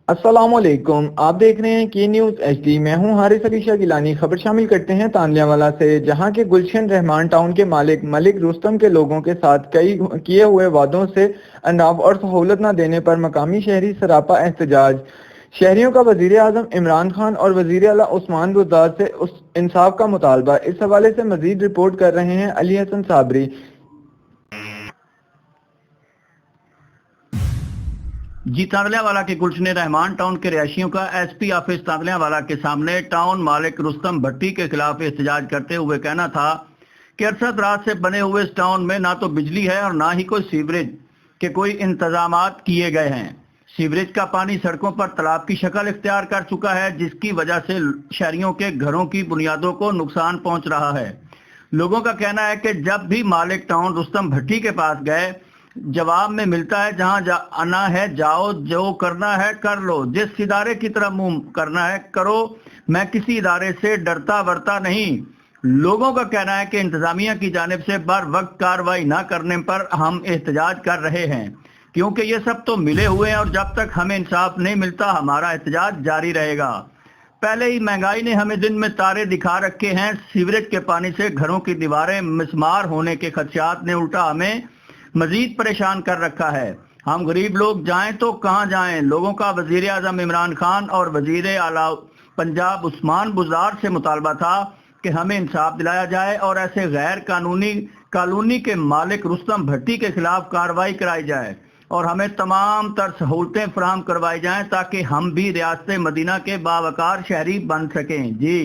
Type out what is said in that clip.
अस्सलामुअलैकुम। आप देख रहे हैं की न्यूज़ HD। मैं हूं हारिस अली शाह गिलानी। खबर शामिल करते हैं तांलियावाला से, जहां के गुलशन रहमान टाउन के मालिक मलिक रुस्तम के लोगों के साथ कई किए हुए वादों से अनाव और सहूलत न देने पर मकामी शहरी सरापा एहतजाज। शहरियों का वजीर आजम इमरान खान और वजीर आला उस्मान बुज़दार से इंसाफ का मुतालबा। इस हवाले से मजीद रिपोर्ट कर रहे हैं अली हसन साबरी। जी, तांदलियावाला के गुलशन रहमान टाउन के रिहायशियों का SP ऑफिस तांदलियावाला के सामने टाउन मालिक रुस्तम भट्टी के खिलाफ एहतजाज करते हुए कहना था कि अरसद रात से बने हुए इस टाउन में ना तो बिजली है और ना ही कोई सीवरेज के कोई इंतजामात किए गए हैं। सीवरेज का पानी सड़कों पर तालाब की शक्ल इख्तियार कर चुका है, जिसकी वजह से शहरियों के घरों की बुनियादों को नुकसान पहुंच रहा है। लोगों का कहना है कि जब भी मालिक टाउन रुस्तम भट्टी के पास गए, जवाब में मिलता है जहां आना है जाओ, जो करना है कर लो, जिस इदारे की तरफ मुंह करना है करो, मैं किसी इदारे से डरता वरता नहीं। लोगों का कहना है कि इंतजामिया की जानिब से बर वक्त कार्रवाई न करने पर हम एहतजाज कर रहे हैं, क्योंकि ये सब तो मिले हुए हैं और जब तक हमें इंसाफ नहीं मिलता हमारा एहतजाज जारी रहेगा। पहले ही महंगाई ने हमें दिन में तारे दिखा रखे हैं। सीवरेज के पानी से घरों की दीवारें मिसमार होने के खदशात ने उल्टा हमें मजीद परेशान कर रखा है। हम गरीब लोग जाएं तो कहां जाएं। लोगों का वजीर आजम इमरान खान और वजीर आला पंजाब उस्मान बुज़दार से मुतालबा था कि हमें इंसाफ दिलाया जाए और ऐसे गैर कानूनी कॉलोनी के मालिक रुस्तम भट्टी के खिलाफ कार्रवाई कराई जाए और हमें तमाम तर सहूलतें फराहम करवाई जाएं ताकि हम भी रियासत मदीना के बावकार शहरी बन सकें। जी।